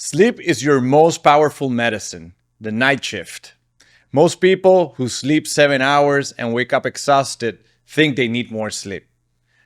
Sleep is your most powerful medicine, the night shift. Most people who sleep 7 hours and wake up exhausted think they need more sleep.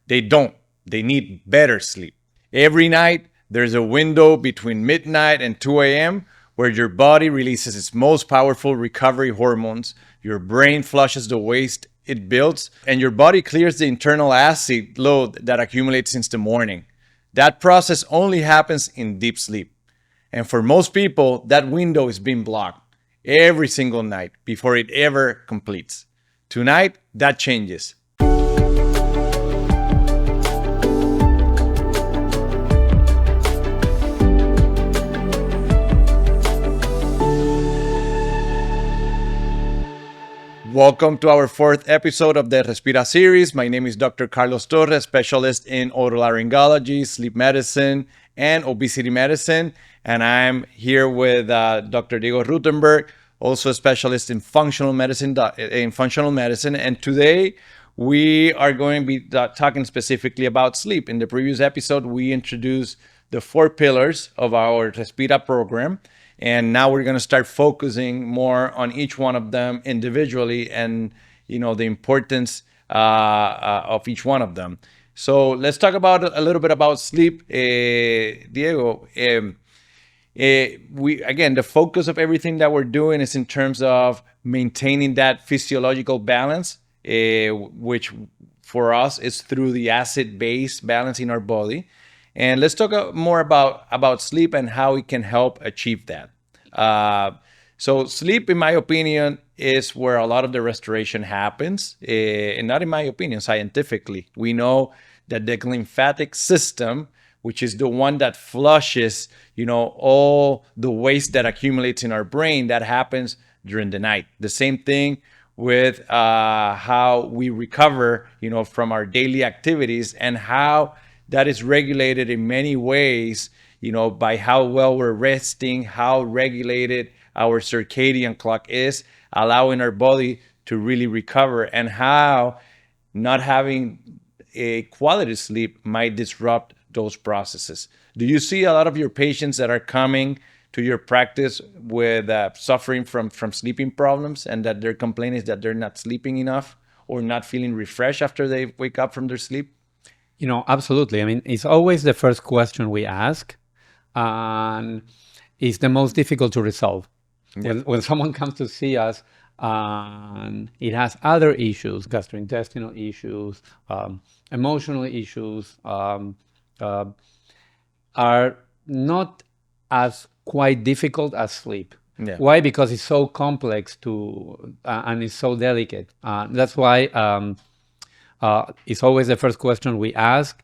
They don't. They need better sleep. Every night, there's a window between midnight and 2 a.m. where your body releases its most powerful recovery hormones, your brain flushes the waste it builds, and your body clears the internal acid load that accumulates since the morning. That process only happens in deep sleep. And for most people, that window is being blocked every single night before it ever completes. Tonight, that changes. Welcome to our fourth episode of the RESPIRA Series. My name is Dr. Carlos Torres, specialist in otolaryngology, sleep medicine, and obesity medicine. And I'm here with Dr. Diego Rutenberg, also a specialist in functional medicine. And today we are going to be talking specifically about sleep. In the previous episode, we introduced the 4 pillars of our RESPIRA program. And now we're going to start focusing more on each one of them individually and, the importance of each one of them. So let's talk about a little bit about sleep. Diego, the focus of everything that we're doing is in terms of maintaining that physiological balance, which for us is through the acid-base balance in our body. And let's talk more about sleep and how it can help achieve that. So sleep, in my opinion, is where a lot of the restoration happens. And not in my opinion, scientifically. We know that the lymphatic system, which is the one that flushes, all the waste that accumulates in our brain, that happens during the night. The same thing with how we recover, from our daily activities and how that is regulated in many ways, by how well we're resting, how regulated our circadian clock is, allowing our body to really recover, and how not having a quality sleep might disrupt those processes. Do you see a lot of your patients that are coming to your practice with suffering from sleeping problems, and that their complaint is that they're not sleeping enough or not feeling refreshed after they wake up from their sleep? Absolutely. I mean, it's always the first question we ask, and it's the most difficult to resolve. Yeah. When someone comes to see us and it has other issues, gastrointestinal issues, emotional issues, are not as quite difficult as sleep. Yeah. Why? Because it's so complex and it's so delicate. That's why it's always the first question we ask,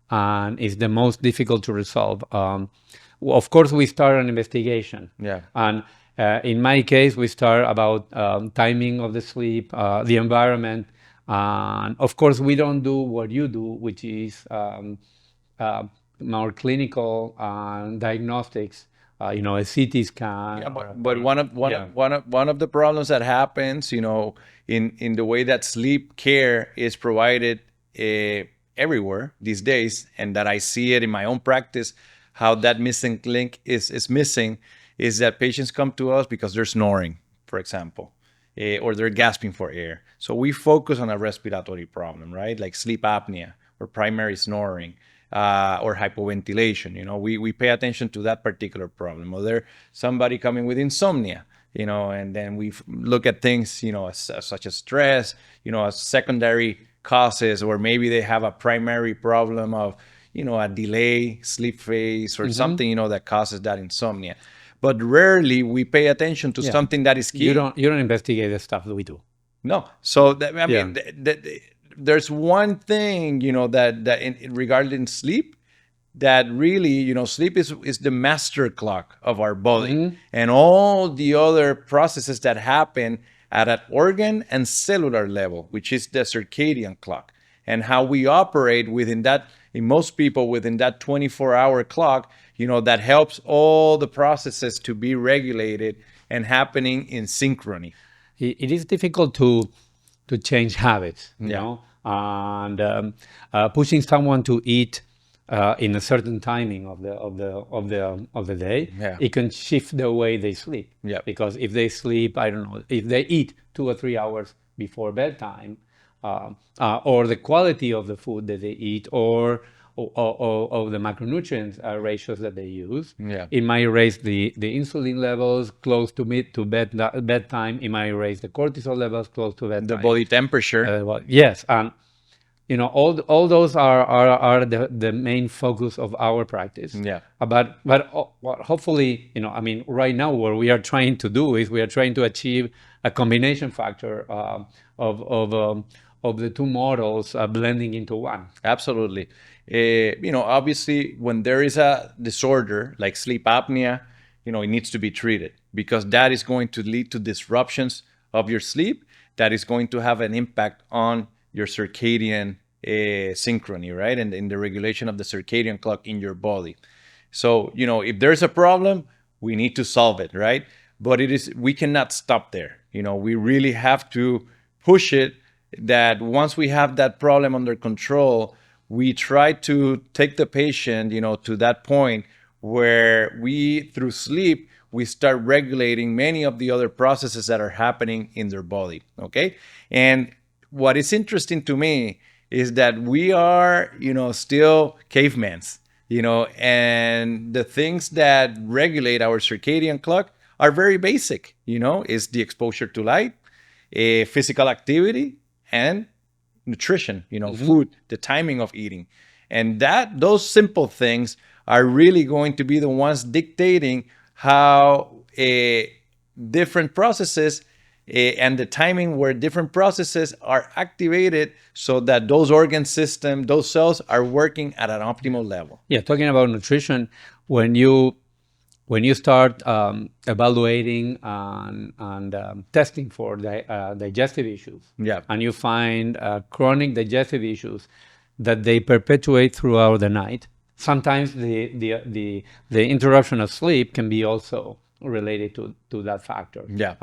and it's the most difficult to resolve. Of course, we start an investigation. Yeah. And in my case, we start about timing of the sleep, the environment. And of course, we don't do what you do, which is more clinical diagnostics. A CT scan. Yeah, but one of the problems that happens, in the way that sleep care is provided everywhere these days, and that I see it in my own practice, how that missing link is missing, is that patients come to us because they're snoring, for example, or they're gasping for air. So we focus on a respiratory problem, right? Like sleep apnea or primary snoring. Or hypoventilation, we pay attention to that particular problem. Or there's somebody coming with insomnia, and then we look at things, such as stress, as secondary causes, or maybe they have a primary problem of, a delay sleep phase or something, that causes that insomnia. But rarely we pay attention to something that is key. You don't investigate the stuff that we do. No. So there's one thing, that regarding sleep, that really, sleep is the master clock of our body, and all the other processes that happen at an organ and cellular level, which is the circadian clock, and how we operate within that, in most people, within that 24-hour clock, that helps all the processes to be regulated and happening in synchrony. It is difficult to change habits, and pushing someone to eat in a certain timing of the day, Yeah. it can shift the way they sleep. Yeah. Because if they sleep, I don't know, if they eat 2 or 3 hours before bedtime, or the quality of the food that they eat, or the macronutrient ratios that they use, Yeah. it might raise the insulin levels close to bedtime. It might raise the cortisol levels close to bedtime. The body temperature. Yes, and all those are the main focus of our practice. Yeah. But hopefully, I mean, right now what we are trying to do is we are trying to achieve a combination factor of the two models blending into one. Absolutely. Obviously, when there is a disorder like sleep apnea, it needs to be treated because that is going to lead to disruptions of your sleep. That is going to have an impact on your circadian synchrony, right? And in the regulation of the circadian clock in your body. So, if there's a problem, we need to solve it, right? But we cannot stop there. We really have to push it that once we have that problem under control, we try to take the patient, to that point where through sleep, we start regulating many of the other processes that are happening in their body. Okay. And what is interesting to me is that we are, still cavemans, and the things that regulate our circadian clock are very basic, is the exposure to light, physical activity, and nutrition, food, the timing of eating. And those simple things are really going to be the ones dictating how different processes and the timing where different processes are activated so that those organ systems, those cells are working at an optimal level. Yeah, talking about nutrition, when you start evaluating and testing for digestive issues, Yeah. and you find chronic digestive issues that they perpetuate throughout the night, sometimes the interruption of sleep can be also related to that factor. Yeah.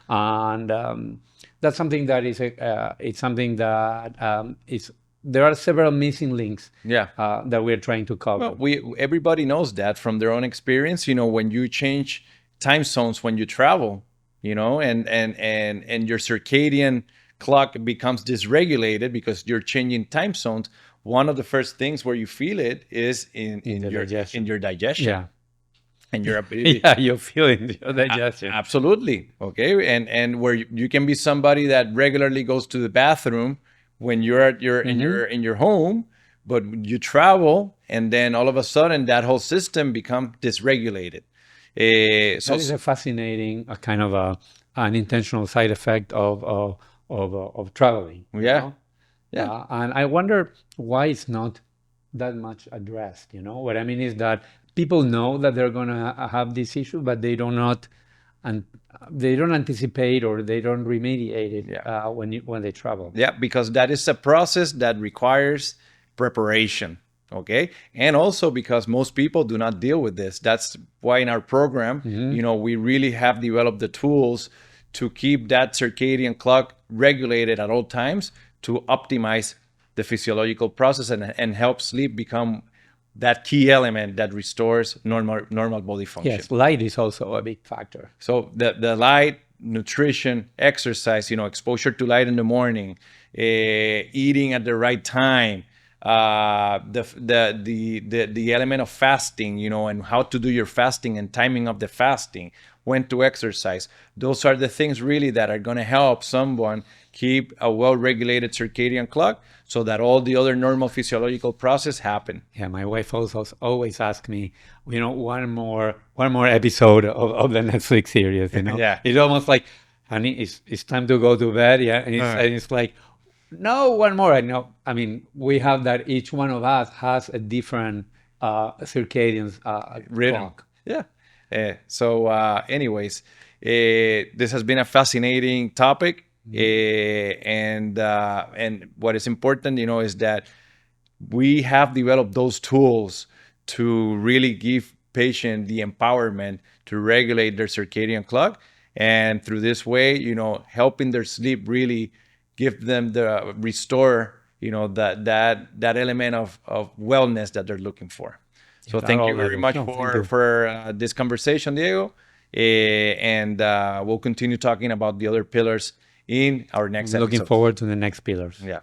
And that's something that it's something that is. There are several missing links. Yeah. That we're trying to cover. Well, everybody knows that from their own experience. When you change time zones when you travel, and your circadian clock becomes dysregulated because you're changing time zones. One of the first things where you feel it is in your digestion. Yeah. And your ability. Yeah, you feel it in your digestion. Absolutely. Okay. And where you can be somebody that regularly goes to the bathroom when you're in your home, but you travel, and then all of a sudden that whole system becomes dysregulated. That is a fascinating kind of an intentional side effect of traveling. Yeah. Yeah. And I wonder why it's not that much addressed. What I mean is that people know that they're going to have this issue, but they don't anticipate or they don't remediate it when they travel. Yeah, because that is a process that requires preparation. Okay. And also because most people do not deal with this. That's why in our program, we really have developed the tools to keep that circadian clock regulated at all times to optimize the physiological process and help sleep become that key element that restores normal body function. Yes, light is also a big factor. So the light, nutrition, exercise, exposure to light in the morning, eating at the right time, the element of fasting, and how to do your fasting and timing of the fasting, when to exercise. Those are the things really that are going to help someone keep a well-regulated circadian clock so that all the other normal physiological process happen. Yeah, my wife also always asks me, one more episode of the Netflix series. Yeah. It's almost like, honey, it's time to go to bed. Yeah, and it's like, no, one more. I know. I mean, we have that. Each one of us has a different circadian rhythm. clock. Yeah. Anyways, this has been a fascinating topic. And what is important, is that we have developed those tools to really give patient the empowerment to regulate their circadian clock. And through this way, helping their sleep really give them restore that element of wellness that they're looking for. So thank you very much for this conversation, Diego. And we'll continue talking about the other pillars in our next episode. Looking forward to the next pillars. Yeah.